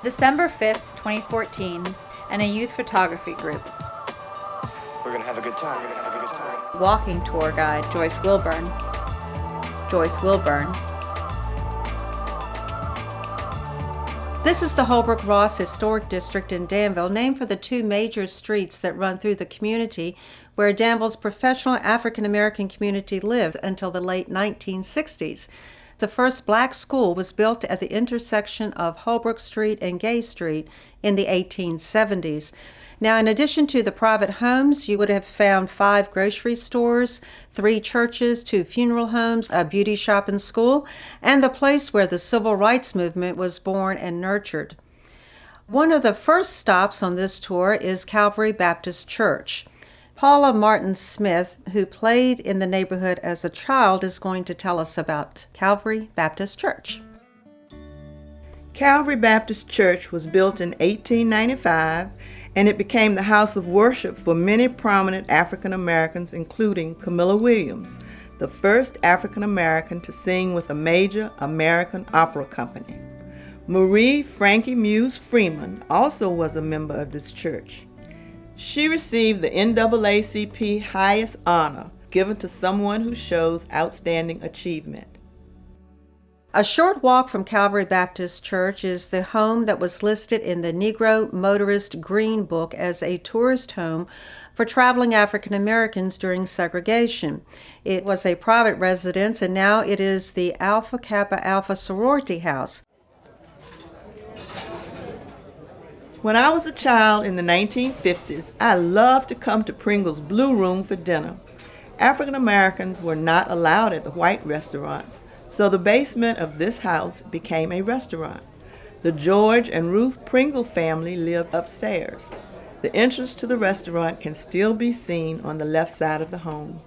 December 5th, 2014, and a youth photography group. We're going to have a good time. Walking tour guide, Joyce Wilburn. This is the Holbrook-Ross Historic District in Danville, named for the two major streets that run through the community where Danville's professional African-American community lived until the late 1960s. The first black school was built at the intersection of Holbrook Street and Gay Street in the 1870s. Now, in addition to the private homes, you would have found 5 grocery stores, 3 churches, 2 funeral homes, a beauty shop and school, and the place where the civil rights movement was born and nurtured. One of the first stops on this tour is Calvary Baptist Church. Paula Martin Smith, who played in the neighborhood as a child, is going to tell us about Calvary Baptist Church. Calvary Baptist Church was built in 1895, and it became the house of worship for many prominent African Americans, including Camilla Williams, the first African American to sing with a major American opera company. Marie Frankie Muse Freeman also was a member of this church. She received the NAACP highest honor given to someone who shows outstanding achievement. A short walk from Calvary Baptist Church is the home that was listed in the Negro Motorist Green Book as a tourist home for traveling African Americans during segregation. It was a private residence, and now it is the Alpha Kappa Alpha sorority house. When I was a child in the 1950s, I loved to come to Pringle's Blue Room for dinner. African Americans were not allowed at the white restaurants, so the basement of this house became a restaurant. The George and Ruth Pringle family lived upstairs. The entrance to the restaurant can still be seen on the left side of the home.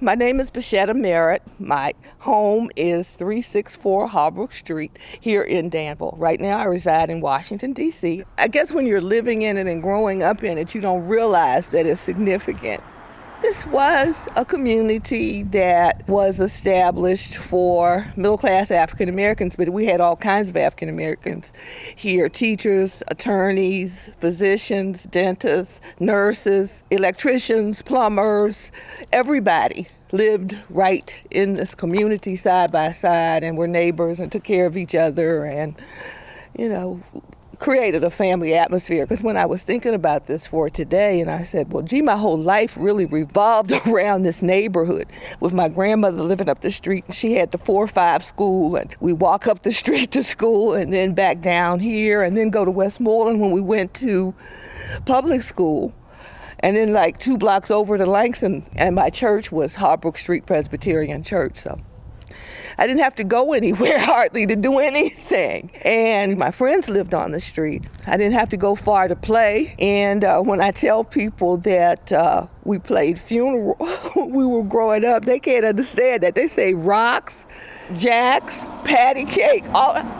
My name is Bashetta Merritt. My home is 364 Holbrook Street here in Danville. Right now I reside in Washington, D.C. I guess when you're living in it and growing up in it, you don't realize that it's significant. This was a community that was established for middle-class African Americans, but we had all kinds of African Americans here: teachers, attorneys, physicians, dentists, nurses, electricians, plumbers. Everybody lived right in this community side by side and were neighbors and took care of each other and, created a family atmosphere. Because when I was thinking about this for today, and I said, well, gee, my whole life really revolved around this neighborhood. With my grandmother living up the street, she had the 4-5 school, and we walk up the street to school and then back down here and then go to Westmoreland when we went to public school. And then like 2 blocks over to Langston, and my church was Holbrook Street Presbyterian Church. So I didn't have to go anywhere hardly to do anything. And my friends lived on the street. I didn't have to go far to play. And when I tell people that we played funeral when we were growing up, they can't understand that. They say rocks, jacks, patty cake.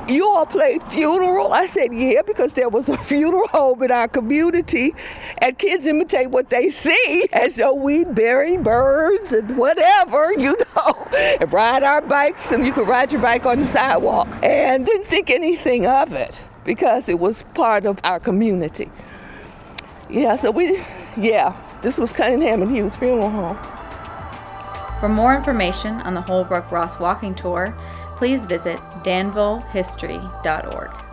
You all played funeral? I said, yeah, because there was a funeral home in our community, and kids imitate what they see. And so we'd bury birds and whatever, and ride our bikes, and you could ride your bike on the sidewalk. And didn't think anything of it because it was part of our community. This was Cunningham and Hughes Funeral Home. For more information on the Holbrook-Ross walking tour, please visit danvillehistory.org.